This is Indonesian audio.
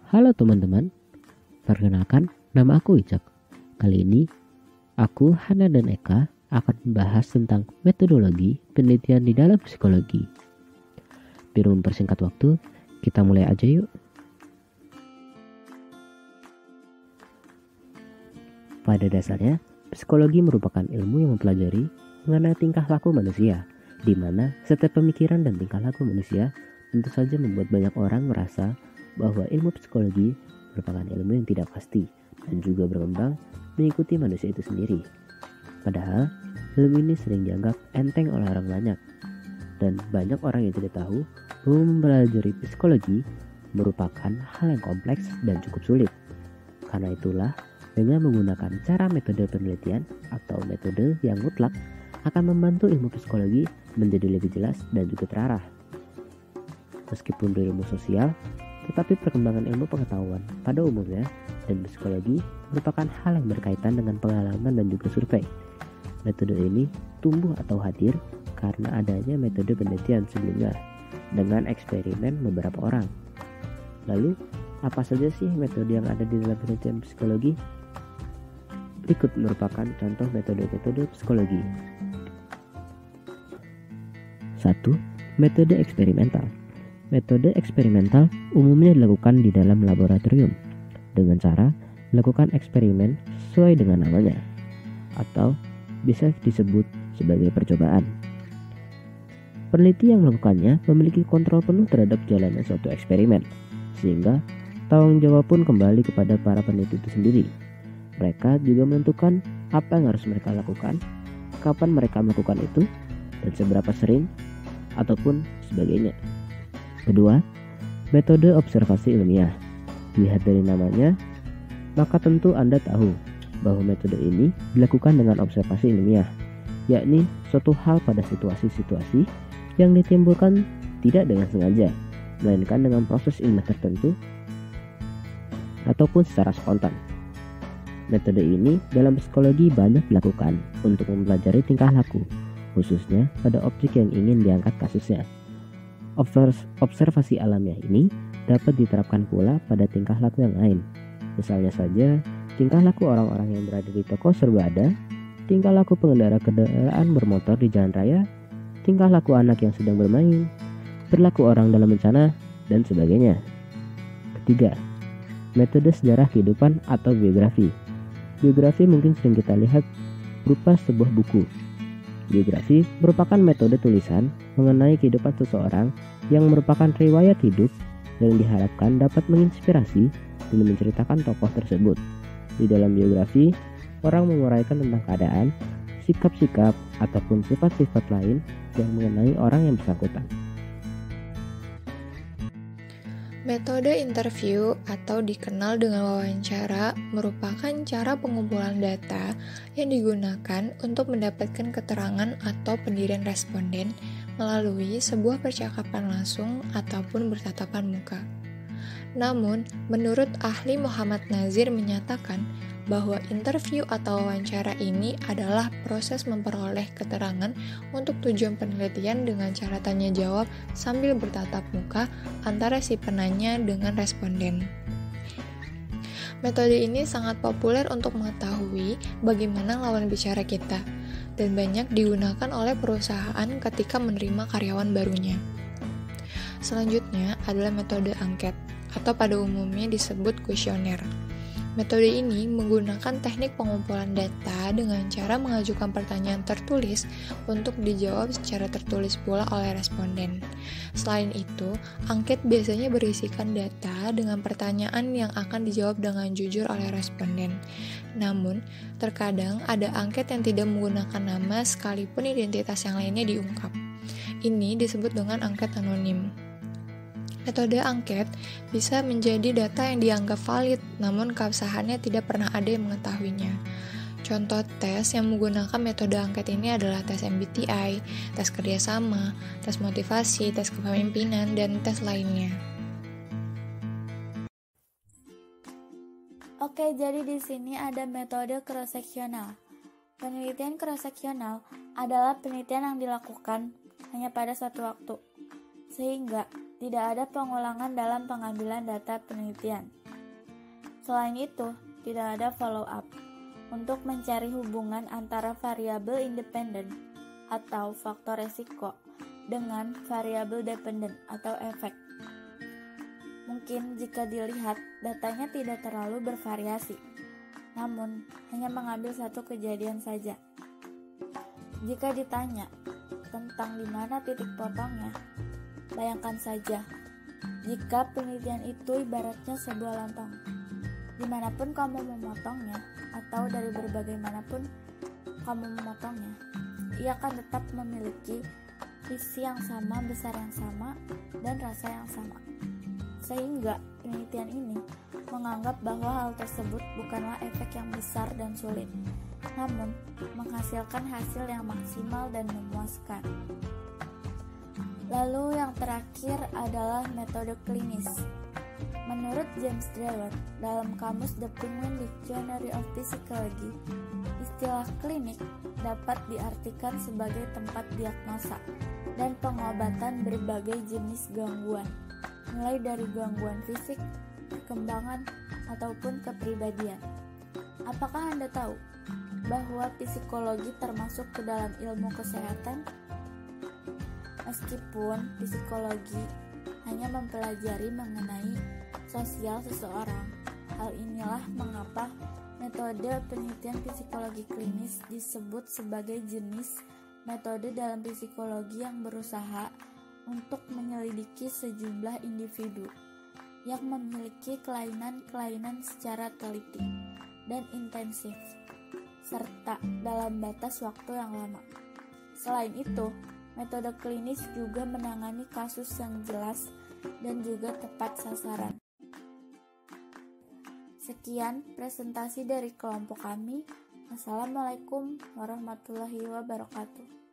Halo teman-teman, perkenalkan nama aku Icak. Kali ini aku, Hana dan Eka akan membahas tentang metodologi penelitian di dalam psikologi. Biar mempersingkat waktu, kita mulai aja yuk. Pada dasarnya, psikologi merupakan ilmu yang mempelajari mengenai tingkah laku manusia, di mana setiap pemikiran dan tingkah laku manusia tentu saja membuat banyak orang merasa bahwa ilmu psikologi merupakan ilmu yang tidak pasti dan juga berkembang mengikuti manusia itu sendiri. Padahal, ilmu ini sering dianggap enteng oleh orang banyak, dan banyak orang yang tidak tahu bahwa mempelajari psikologi merupakan hal yang kompleks dan cukup sulit. Karena itulah, dengan menggunakan cara metode penelitian atau metode yang mutlak akan membantu ilmu psikologi menjadi lebih jelas dan juga terarah. Meskipun berilmu sosial, tetapi perkembangan ilmu pengetahuan pada umumnya dan psikologi merupakan hal yang berkaitan dengan pengalaman dan juga survei. Metode ini tumbuh atau hadir karena adanya metode penelitian sebelumnya dengan eksperimen beberapa orang. Lalu, apa saja sih metode yang ada di dalam penelitian psikologi? Berikut merupakan contoh metode-metode psikologi. 1. Metode eksperimental. Metode eksperimental umumnya dilakukan di dalam laboratorium dengan cara melakukan eksperimen sesuai dengan namanya, atau bisa disebut sebagai percobaan. Peneliti yang melakukannya memiliki kontrol penuh terhadap jalannya suatu eksperimen, sehingga tanggung jawab pun kembali kepada para peneliti itu sendiri. Mereka juga menentukan apa yang harus mereka lakukan, kapan mereka melakukan itu, dan seberapa sering, ataupun sebagainya. Kedua, metode observasi ilmiah. Dilihat dari namanya, maka tentu Anda tahu bahwa metode ini dilakukan dengan observasi ilmiah, yakni suatu hal pada situasi-situasi yang ditimbulkan tidak dengan sengaja, melainkan dengan proses ilmiah tertentu ataupun secara spontan. Metode ini dalam psikologi banyak dilakukan untuk mempelajari tingkah laku, khususnya pada objek yang ingin diangkat kasusnya. Observasi alamiah ini dapat diterapkan pula pada tingkah laku yang lain. Misalnya saja, tingkah laku orang-orang yang berada di toko serba ada, tingkah laku pengendara kendaraan bermotor di jalan raya, tingkah laku anak yang sedang bermain, perilaku orang dalam bencana, dan sebagainya. Ketiga, metode sejarah kehidupan atau biografi. Biografi mungkin sering kita lihat berupa sebuah buku. Biografi merupakan metode tulisan mengenai kehidupan seseorang yang merupakan riwayat hidup yang diharapkan dapat menginspirasi dan menceritakan tokoh tersebut. Di dalam biografi, orang menguraikan tentang keadaan, sikap-sikap, ataupun sifat-sifat lain yang mengenai orang yang bersangkutan. Metode interview atau dikenal dengan wawancara merupakan cara pengumpulan data yang digunakan untuk mendapatkan keterangan atau pendirian responden melalui sebuah percakapan langsung ataupun bertatapan muka. Namun, menurut ahli Muhammad Nazir menyatakan bahwa interview atau wawancara ini adalah proses memperoleh keterangan untuk tujuan penelitian dengan cara tanya jawab sambil bertatap muka antara si penanya dengan responden. Metode ini sangat populer untuk mengetahui bagaimana lawan bicara kita, dan banyak digunakan oleh perusahaan ketika menerima karyawan barunya. Selanjutnya adalah metode angket, atau pada umumnya disebut kuesioner. Metode ini menggunakan teknik pengumpulan data dengan cara mengajukan pertanyaan tertulis untuk dijawab secara tertulis pula oleh responden. Selain itu, angket biasanya berisikan data dengan pertanyaan yang akan dijawab dengan jujur oleh responden. Namun, terkadang ada angket yang tidak menggunakan nama sekalipun identitas yang lainnya diungkap. Ini disebut dengan angket anonim. Metode angket bisa menjadi data yang dianggap valid, namun keabsahannya tidak pernah ada yang mengetahuinya. Contoh tes yang menggunakan metode angket ini adalah tes MBTI, tes kerjasama, tes motivasi, tes kepemimpinan, dan tes lainnya. Oke, jadi di sini ada metode cross-seksional. Penelitian cross-seksional adalah penelitian yang dilakukan hanya pada suatu waktu, sehingga tidak ada pengulangan dalam pengambilan data penelitian. Selain itu, tidak ada follow up untuk mencari hubungan antara variabel independen atau faktor resiko dengan variabel dependen atau efek. Mungkin jika dilihat, datanya tidak terlalu bervariasi, namun hanya mengambil satu kejadian saja. Jika ditanya tentang di mana titik potongnya, bayangkan saja jika penelitian itu ibaratnya sebuah lontong. Dimanapun kamu memotongnya, atau dari berbagai manapun kamu memotongnya, ia akan tetap memiliki isi yang sama, besar yang sama, dan rasa yang sama. Sehingga penelitian ini menganggap bahwa hal tersebut bukanlah efek yang besar dan sulit, namun menghasilkan hasil yang maksimal dan memuaskan. Lalu yang terakhir adalah metode klinis. Menurut James Drewer, dalam kamus The Penguin Dictionary of Psychology, istilah klinik dapat diartikan sebagai tempat diagnosa dan pengobatan berbagai jenis gangguan, mulai dari gangguan fisik, perkembangan, ataupun kepribadian. Apakah Anda tahu bahwa psikologi termasuk ke dalam ilmu kesehatan? Meskipun psikologi hanya mempelajari mengenai sosial seseorang, hal inilah mengapa metode penelitian psikologi klinis disebut sebagai jenis metode dalam psikologi yang berusaha untuk menyelidiki sejumlah individu yang memiliki kelainan-kelainan secara teliti dan intensif, serta dalam batas waktu yang lama. Selain itu, metode klinis juga menangani kasus yang jelas dan juga tepat sasaran. Sekian presentasi dari kelompok kami. Assalamualaikum warahmatullahi wabarakatuh.